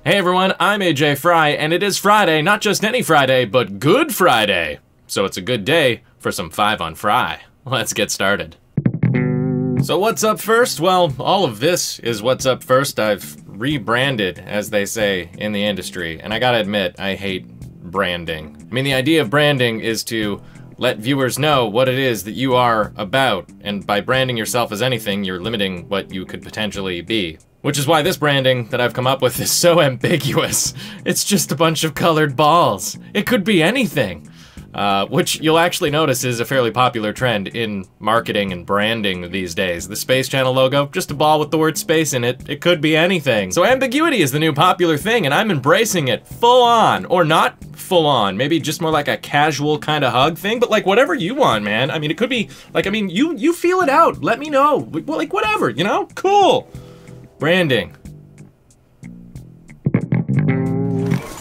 Hey everyone, I'm Ajay Fry, and it is Friday, not just any Friday, but Good Friday. So it's a good day for some 5 on Fry. Let's get started. So what's up first? Well, all of this is what's up first. I've rebranded, as they say in the industry, and I gotta admit, I hate branding. I mean, the idea of branding is to let viewers know what it is that you are about, and by branding yourself as anything, you're limiting what you could potentially be. Which is why this branding that I've come up with is so ambiguous. It's just a bunch of colored balls. It could be anything. Which you'll actually notice is a fairly popular trend in marketing and branding these days. The Space Channel logo, just a ball with the word space in it. It could be anything. So ambiguity is the new popular thing, and I'm embracing it full on. Or not full on. Maybe just more like a casual kind of hug thing, but like whatever you want, man. I mean, it could be, like, I mean, you feel it out. Let me know. Like, whatever, you know? Cool. Branding.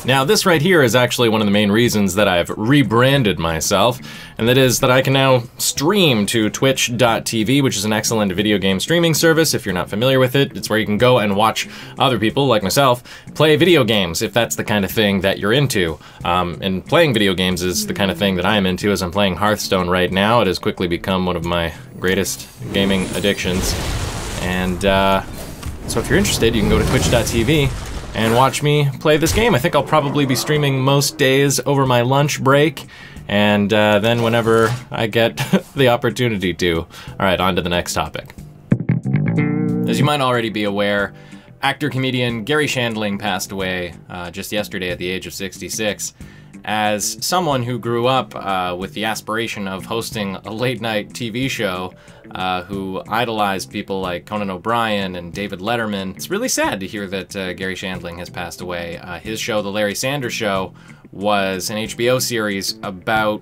Now this right here is actually one of the main reasons that I've rebranded myself, and that is that I can now stream to twitch.tv, which is an excellent video game streaming service. If you're not familiar with it, it's where you can go and watch other people, like myself, play video games, if that's the kind of thing that you're into. And playing video games is the kind of thing that I am into, as I'm playing Hearthstone right now. It has quickly become one of my greatest gaming addictions. And so if you're interested, you can go to twitch.tv and watch me play this game. I think I'll probably be streaming most days over my lunch break, and then whenever I get the opportunity to. All right, on to the next topic. As you might already be aware, actor-comedian Garry Shandling passed away just yesterday at the age of 66. As someone who grew up with the aspiration of hosting a late-night TV show, who idolized people like Conan O'Brien and David Letterman, it's really sad to hear that Garry Shandling has passed away. His show, The Larry Sanders Show, was an HBO series about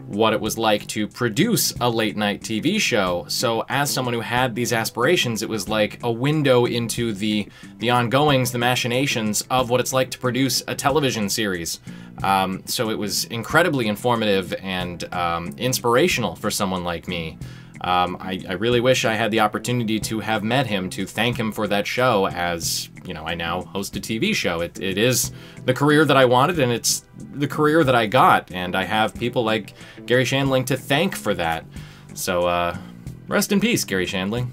what it was like to produce a late-night TV show. So as someone who had these aspirations, it was like a window into the ongoings, the machinations of what it's like to produce a television series. So it was incredibly informative and inspirational for someone like me. I really wish I had the opportunity to have met him, to thank him for that show, as, you know, I now host a TV show. It is the career that I wanted, and it's the career that I got, and I have people like Garry Shandling to thank for that. So, rest in peace, Garry Shandling.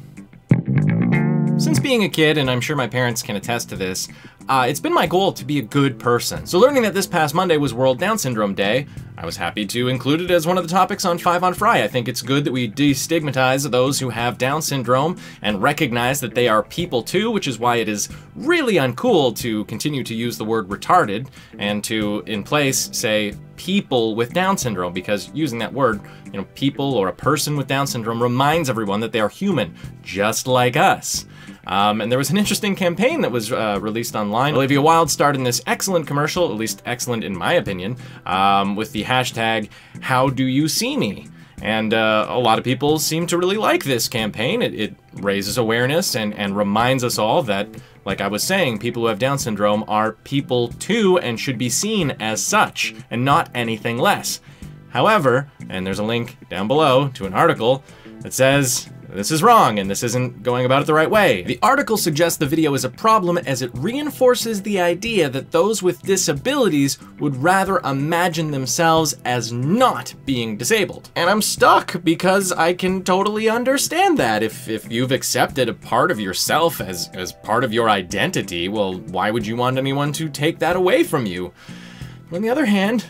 Since being a kid, and I'm sure my parents can attest to this, it's been my goal to be a good person. So learning that this past Monday was World Down Syndrome Day, I was happy to include it as one of the topics on 5 on Fry. I think it's good that we destigmatize those who have Down syndrome and recognize that they are people too, which is why it is really uncool to continue to use the word retarded and to, in place, say people with Down syndrome, because using that word, you know, people or a person with Down syndrome reminds everyone that they are human, just like us. And there was an interesting campaign that was released online. Olivia Wilde starred in this excellent commercial, at least excellent in my opinion, with the hashtag #HowDoYouSeeMe. And a lot of people seem to really like this campaign. It raises awareness and reminds us all that, like I was saying, people who have Down syndrome are people too and should be seen as such and not anything less. However, and there's a link down below to an article that says this is wrong and this isn't going about it the right way. The article suggests the video is a problem as it reinforces the idea that those with disabilities would rather imagine themselves as not being disabled. And I'm stuck because I can totally understand that. If you've accepted a part of yourself as part of your identity, well, why would you want anyone to take that away from you? On the other hand,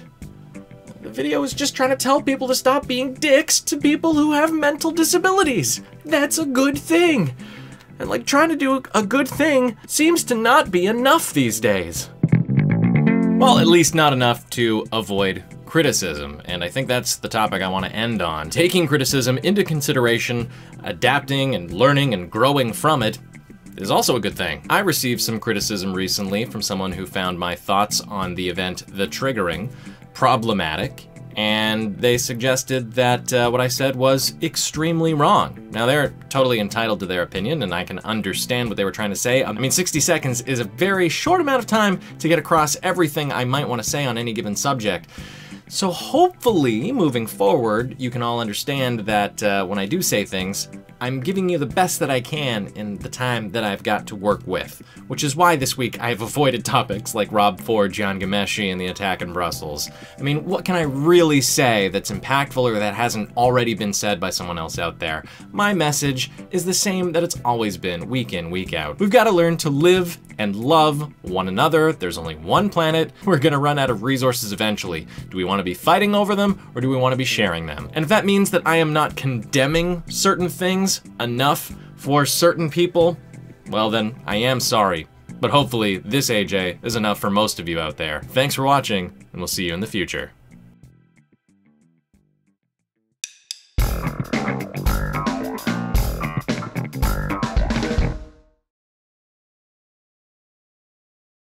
the video is just trying to tell people to stop being dicks to people who have mental disabilities. That's a good thing. And like, trying to do a good thing seems to not be enough these days. Well, at least not enough to avoid criticism, and I think that's the topic I want to end on. Taking criticism into consideration, adapting and learning and growing from it is also a good thing. I received some criticism recently from someone who found my thoughts on the event The Triggering problematic, and they suggested that what I said was extremely wrong. Now, they're totally entitled to their opinion, and I can understand what they were trying to say. I mean, 60 seconds is a very short amount of time to get across everything I might want to say on any given subject. So hopefully, moving forward, you can all understand that when I do say things, I'm giving you the best that I can in the time that I've got to work with, which is why this week I've avoided topics like Rob Ford, John Ghomeshi, and the attack in Brussels. I mean, what can I really say that's impactful or that hasn't already been said by someone else out there? My message is the same that it's always been, week in, week out. We've got to learn to live and love one another. There's only one planet. We're gonna run out of resources eventually. Do we want to be fighting over them, or do we want to be sharing them? And if that means that I am not condemning certain things enough for certain people, well then, I am sorry. But hopefully, this AJ is enough for most of you out there. Thanks for watching, and we'll see you in the future.